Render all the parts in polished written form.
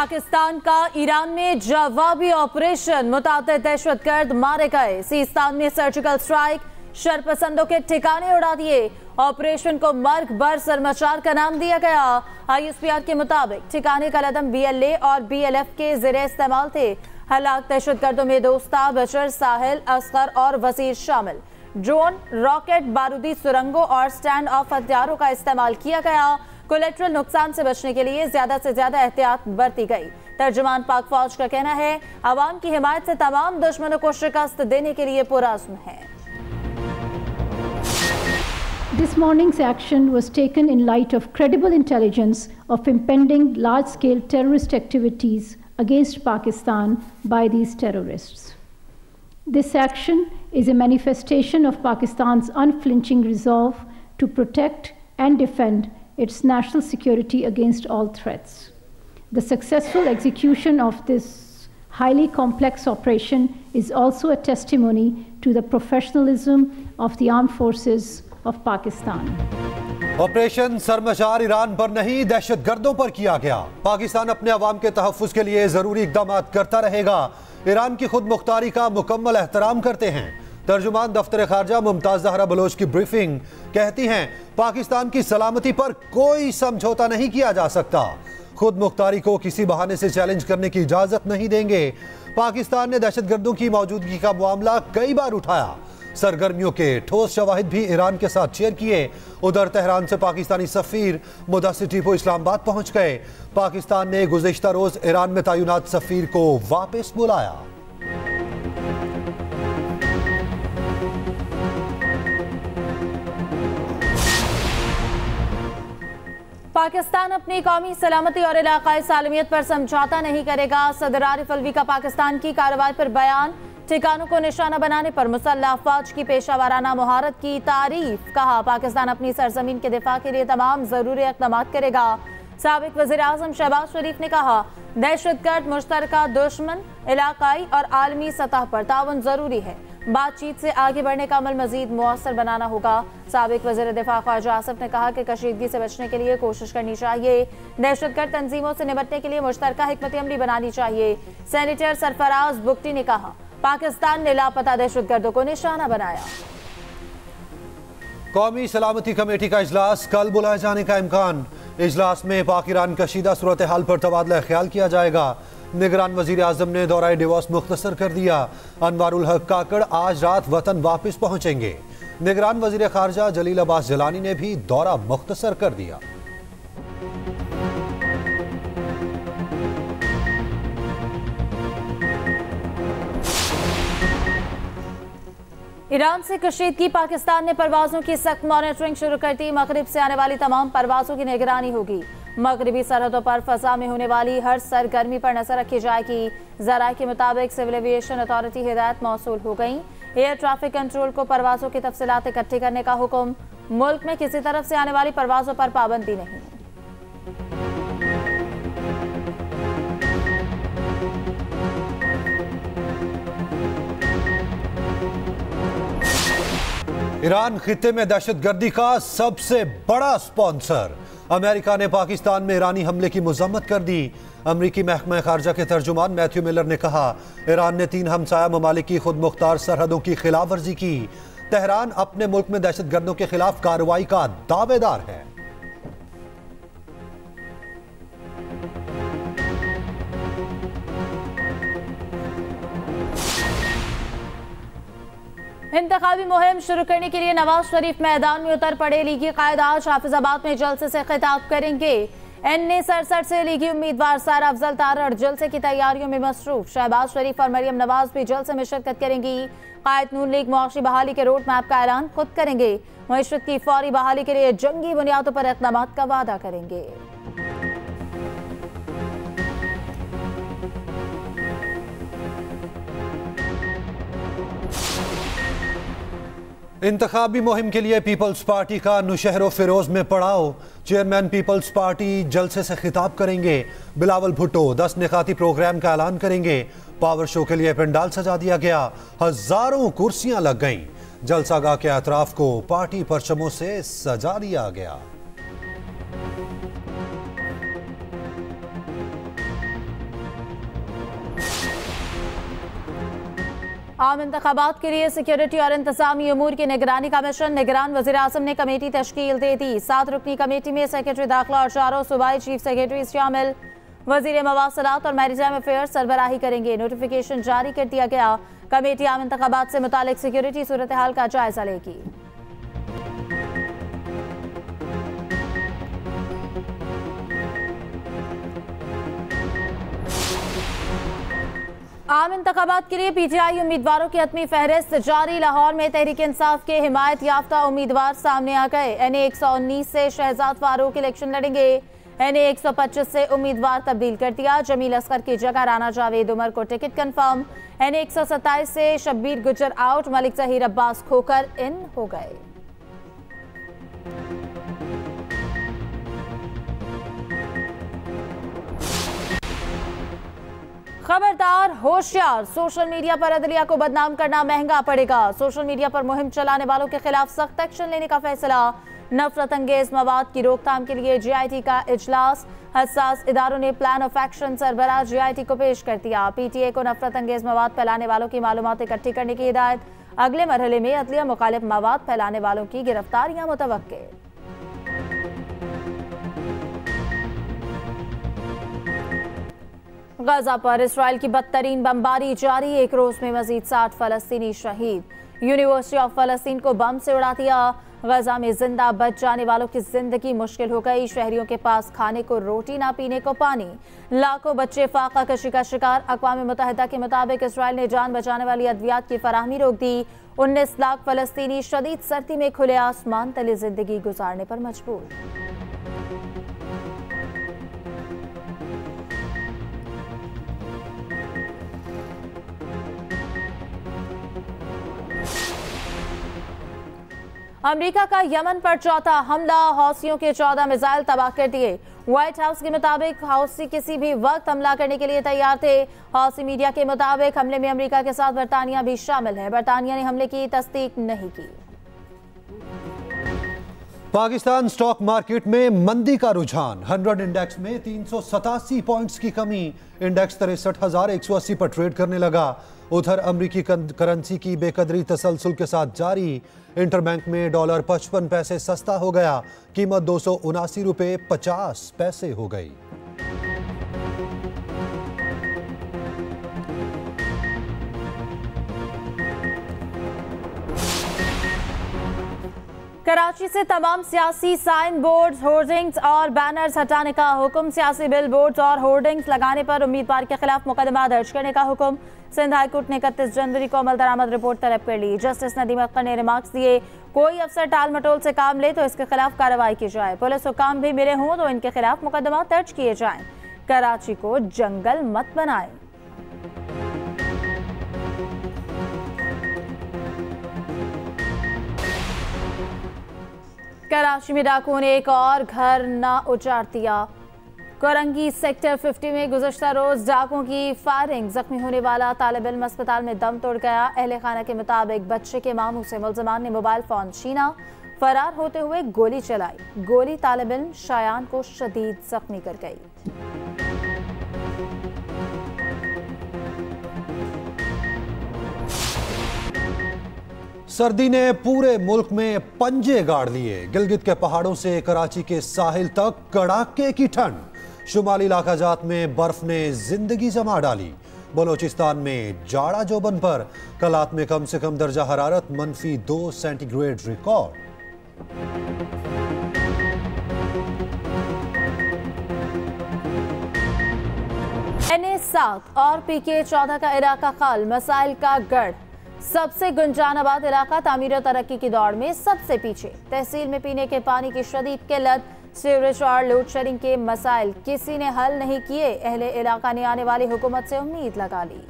पाकिस्तान का ईरान में जवाबी ऑपरेशन, मुतादिद दहशतगर्द मारे गए। सीस्तान में सर्जिकल स्ट्राइक, शरपसंदों के ठिकाने उड़ा दिए। ऑपरेशन को मर्ग बर सरमचार का नाम दिया गया। ISPR के मुताबिक ठिकाने का लदम BLA और BLF के ज़ेरे इस्तेमाल थे। हलाक दहशतगर्दों में दोस्ता, बशर, साहिल, असगर और वसीर शामिल। ड्रोन, रॉकेट, बारूदी सुरंगों और स्टैंड ऑफ हथियारों का इस्तेमाल किया गया। कोलेट्रल नुकसान से बचने के लिए ज्यादा से ज्यादा एहतियात बरती गई। तर्जुमान पाक फौज का कहना है, अवाम की हिमायत से तमाम दुश्मनों को शिकस्त देने के लिए पुरअज़्म है। This morning's action was taken in light of credible intelligence of impending large-scale terrorist activities against Pakistan by these terrorists. This action is a manifestation of Pakistan's unflinching resolve to protect and defend its national security against all threats. The successful execution of this highly complex operation is also a testimony to the professionalism of the armed forces of Pakistan. Operation Sarmachar Iran पर नहीं, दहशतगर्दों पर किया गया। पाकिस्तान अपने अवाम के तहफ़्फ़ुज़ के लिए ज़रूरी इक़दाम करता रहेगा। ईरान की खुद मुख्तारी का मुकम्मल एहतराम करते हैं। तर्जुमान दफ्तर खारजा मुमताज़ ज़हरा बलोच की ब्रीफिंग कहती हैं, पाकिस्तान की सलामती पर कोई समझौता नहीं किया जा सकता। खुद मुख्तारी को किसी बहाने से चैलेंज करने की इजाज़त नहीं देंगे। पाकिस्तान ने दहशतगर्दों की मौजूदगी का मामला कई बार उठाया। सरगर्मियों के ठोस शवाहिद भी ईरान के साथ शेयर किए। उधर तेहरान से पाकिस्तानी सफ़ीर मुदस्सिर टीपू इस्लामाबाद पहुंच गए। पाकिस्तान ने गुज़िश्ता रोज़ ईरान में तैनात सफ़ीर को वापस बुलाया। पाकिस्तान अपनी कौमी सलामती और इलाकाई सालमियत पर समझौता नहीं करेगा। सदर आरिफ अलवी का पाकिस्तान की कार्रवाई पर बयान। ठिकानों को निशाना बनाने पर मुसल्लह अफवाज की पेशावराना मुहारत की तारीफ। कहा, पाकिस्तान अपनी सरजमीन के दिफा के लिए तमाम जरूरी इक़दाम करेगा। साबिक वज़ीर आज़म शहबाज शरीफ ने कहा, दहशतगर्द मुश्तरका दुश्मन, इलाकाई और आलमी सतह पर ताउन जरूरी है। बातचीत से आगे बढ़ने का अमल मजीद मुअस्सर बनाना होगा। साबिक वज़ीर दिफा ख्वाजा आसिफ ने कहा कि कशीदगी से बचने के लिए कोशिश करनी चाहिए। दहशतगर्द तंजीमों से निपटने के लिए मुश्तरका हिकमत अमली बनानी चाहिए। सेनेटर सरफराज बुगटी ने कहा, पाकिस्तान ने लापता दहशतगर्दों को निशाना बनाया। कौमी सलामती कमेटी का इजलास कल बुलाए जाने का इम्कान। इजलास में पाक ईरान कशीदा सूरत हाल पर तबादला ख्याल किया जाएगा। निगरान वजीर आजम ने दौरा डिवोर्स मुख्तसर कर दिया। अनवारुल हक काकड़ आज रात वतन वापस पहुंचेंगे। निगरान वजीर खारजा जलील अब्बास जलानी ने भी दौरा मुख्तसर कर दिया। ईरान से कशीदगी, पाकिस्तान ने परवाजों की सख्त मॉनिटरिंग शुरू कर दी। मगरिब से आने वाली तमाम परवाजों की निगरानी होगी। मगरबी सरहदों पर फजा में होने वाली हर सरगर्मी पर नजर रखी जाएगी। ज़राए के मुताबिक सिविल एविएशन अथॉरिटी हिदायत मौसूल हो गई। एयर ट्रैफिक कंट्रोल को परवाजों की तफसीलात इकट्ठी करने का हुक्म। मुल्क में किसी तरफ से आने वाली परवाजों पर पाबंदी नहीं। ईरान खित्ते में दहशतगर्दी का सबसे बड़ा स्पॉन्सर। अमेरिका ने पाकिस्तान में ईरानी हमले की मजम्मत कर दी। अमरीकी महकमा खारजा के तर्जुमान मैथ्यू मिलर ने कहा, ईरान ने 3 हमसाया ममालिक की खुद मुख्तार सरहदों की खिलाफ वर्जी की। तेहरान अपने मुल्क में दहशतगर्दों के खिलाफ कार्रवाई का दावेदार है। इंतखाबी मुहिम शुरू करने के लिए नवाज शरीफ मैदान में उतर पड़े। लीगी कायद आज हाफिजाबाद में जलसे से खिताब करेंगे। NA-67 से लीगी उम्मीदवार सारा अफजल तारड़ जलसे की तैयारियों में मसरूफ। शहबाज शरीफ और मरियम नवाज भी जलसे में शिरकत करेंगी। कायद नून लीग मुआशी बहाली के रोड मैप का ऐलान खुद करेंगे। मईशत की फौरी बहाली के लिए जंगी बुनियादों पर इक़दाम का वादा करेंगे। इंतखाबी मुहिम के लिए पीपल्स पार्टी का नुशहरो फिरोज में पड़ाव। चेयरमैन पीपल्स पार्टी जलसे से खिताब करेंगे। बिलावल भुट्टो 10 निकाती प्रोग्राम का ऐलान करेंगे। पावर शो के लिए पंडाल सजा दिया गया। हजारों कुर्सियां लग गईं। जलसागाह के अतराफ को पार्टी परचमों से सजा दिया गया। आम इंतखाबात के लिए सिक्योरिटी और इंतजामी उमूर की निगरानी का मिशन। निगरान वज़ीर आज़म ने कमेटी तश्कील दे दी। 7 रुकनी कमेटी में सेक्रेटरी दाखिला और 4 सूबाई चीफ सेक्रेटरी शामिल। वज़ीर मवासलात और मैरीटाइम अफेयर्स सरबराही करेंगे। नोटिफिकेशन जारी कर दिया गया। कमेटी आम इंतखाबात से मुतालिक सिक्योरिटी सूरत हाल का जायजा लेगी। आम इंतखाबात के लिए पीटीआई उम्मीदवारों की हतमी फहरिस्त जारी। लाहौर में तहरीक इंसाफ के हिमायत याफ्ता उम्मीदवार सामने आ गए। NA 119 से शहजाद फारूक इलेक्शन लड़ेंगे। NA 125 से उम्मीदवार तब्दील कर दिया। जमील असगर की जगह राना जावेद उमर को टिकट कंफर्म। NA 127 से शब्बीर गुजर आउट, मलिक जहीर अब्बास खोकर इन हो गए। खबरदार, होशियार, सोशल मीडिया पर अदलिया को बदनाम करना महंगा पड़ेगा। सोशल मीडिया पर मुहिम चलाने वालों के खिलाफ सख्त एक्शन लेने का फैसला। नफरत अंगेज मवाद की रोकथाम के लिए GIT का इजलास। हसास इदारों ने प्लान ऑफ एक्शन सरबराह GIT को पेश कर दिया। PTA को नफरत अंगेज मवाद फैलाने वालों की मालूमात इकट्ठी करने की हिदायत। अगले मरहले में अदलिया मुखालिफ मवाद फैलाने वालों की गिरफ्तारियां मुतवक्के। गजा पर इसराइल की बदतरीन बमबारी जारी। एक रोज में मजीद 60 फलस्तीनी शहीद। यूनिवर्सिटी ऑफ फलस्तीन को बम से उड़ा दिया। गजा में जिंदा बच जाने वालों की जिंदगी मुश्किल हो गई। शहरियों के पास खाने को रोटी, ना पीने को पानी। लाखों बच्चे फाका कशी का शिकार। अक़वाम मुत्तहिदा के मुताबिक इसराइल ने जान बचाने वाली अद्वियात की फराहमी रोक दी। 19 लाख फलस्तीनी शदीद सर्दी में खुले आसमान तले जिंदगी गुजारने पर मजबूर। अमेरिका का यमन पर चौथा हमला। हौसियों के 14 मिसाइल तबाह कर दिए। व्हाइट हाउस के मुताबिक हौसी किसी भी वक्त हमला करने के लिए तैयार थे। हौसी मीडिया के मुताबिक हमले में अमेरिका के साथ बरतानिया भी शामिल है। बरतानिया ने हमले की तस्दीक नहीं की। पाकिस्तान स्टॉक मार्केट में मंदी का रुझान। 100 इंडेक्स में 387 पॉइंट्स की कमी। इंडेक्स 63,180 पर ट्रेड करने लगा। उधर अमरीकी करेंसी की बेकदरी तसलसल के साथ जारी। इंटरबैंक में डॉलर 55 पैसे सस्ता हो गया। कीमत 279 रुपए 50 पैसे हो गई। कराची से तमाम सियासी साइन बोर्ड्स, होर्डिंग्स और बैनर्स हटाने का हुक्म। सियासी बिल बोर्ड्स और होर्डिंग्स लगाने पर उम्मीदवार के खिलाफ मुकदमा दर्ज करने का हुक्म। सिंध हाईकोर्ट ने 31 जनवरी को अमल दरामद रिपोर्ट तलब कर ली। जस्टिस नदीम अख्तर ने रिमार्क्स दिए, कोई अफसर टाल मटोल से काम ले तो इसके खिलाफ कार्रवाई की जाए। पुलिस हुकाम भी मिले हों तो इनके खिलाफ मुकदमा दर्ज किए जाएं। कराची को जंगल मत बनाएं। कराची में डाकुओं ने एक और घर न उजाड़ दिया। कोरंगी सेक्टर 50 में गुज़श्ता रोज डाकुओं की फायरिंग। जख्मी होने वाला तालिब इल्म अस्पताल में दम तोड़ गया। अहले खाना के मुताबिक बच्चे के मामू से मुल्ज़िमान ने मोबाइल फोन छीना। फरार होते हुए गोली चलाई। गोली तालिब इल्म शायान को शदीद जख्मी कर गई। सर्दी ने पूरे मुल्क में पंजे गाड़ लिए। गिलगित के पहाड़ों से कराची के साहिल तक कड़ाके की ठंड। शुमाली इलाका जात में बर्फ ने जिंदगी जमा डाली। बलोचिस्तान में जाड़ा जोबन पर कलात में कम से कम दर्जा हरारत -2 सेंटीग्रेड रिकॉर्ड। NA 7 और PK 14 का इलाका खाल, मसाइल का गढ़। सबसे गुंजानाबाद इलाका तामीर और तरक्की की दौड़ में सबसे पीछे। तहसील में पीने के पानी की शदीद किल्लत, सीवरेज और लोड शेडिंग के मसाइल किसी ने हल नहीं किए। अहले इलाका ने आने वाली हुकूमत से उम्मीद लगा ली।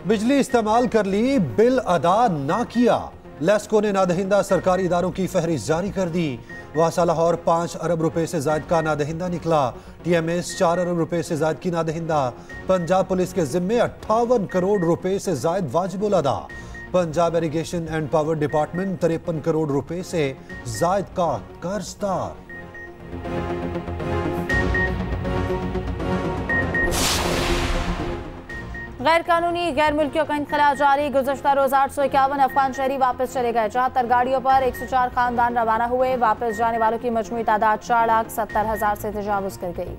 बिजली इस्तेमाल कर ली, बिल अदा ना किया। लेस्को ने नादहिंदा सरकारी इदारों की फहरिस्त जारी कर दी। वासा लाहौर 5 अरब रुपए से ज्यादा का नादहिंदा निकला। TMS 4 अरब रुपए से ज्यादा की नादहिंदा। पंजाब पुलिस के जिम्मे 58 करोड़ रुपए से ज्यादा वाजिबुल अदा। Punjab irrigation and power department 53 crore रुपए से ज्यादा का कर्जदार। गैर कानूनी गैर मुल्कियों का इनखला जारी। गुज़श्ता रोज 851 अफगान शहरी वापस चले गए। 74 गाड़ियों पर 104 खानदान रवाना हुए। वापस जाने वालों की मजमूई तादाद 4,70,000 से तजावुज कर गई।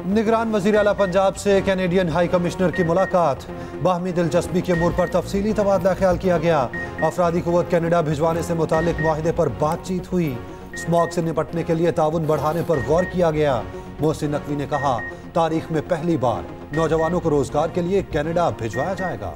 निगरान वज़ीर आला पंजाब से कैनेडियन हाई कमिश्नर की मुलाकात। बाहमी दिलचस्पी के अमूर पर तफसीली तबादला ख्याल किया गया। अफरादी कुव्वत कनाडा भिजवाने से मुतालिक मुआहिदे पर बातचीत हुई। स्मॉग से निपटने के लिए ताउन बढ़ाने पर गौर किया गया। मोहसिन नकवी ने कहा, तारीख में पहली बार नौजवानों को रोजगार के लिए कनाडा भिजवाया जाएगा।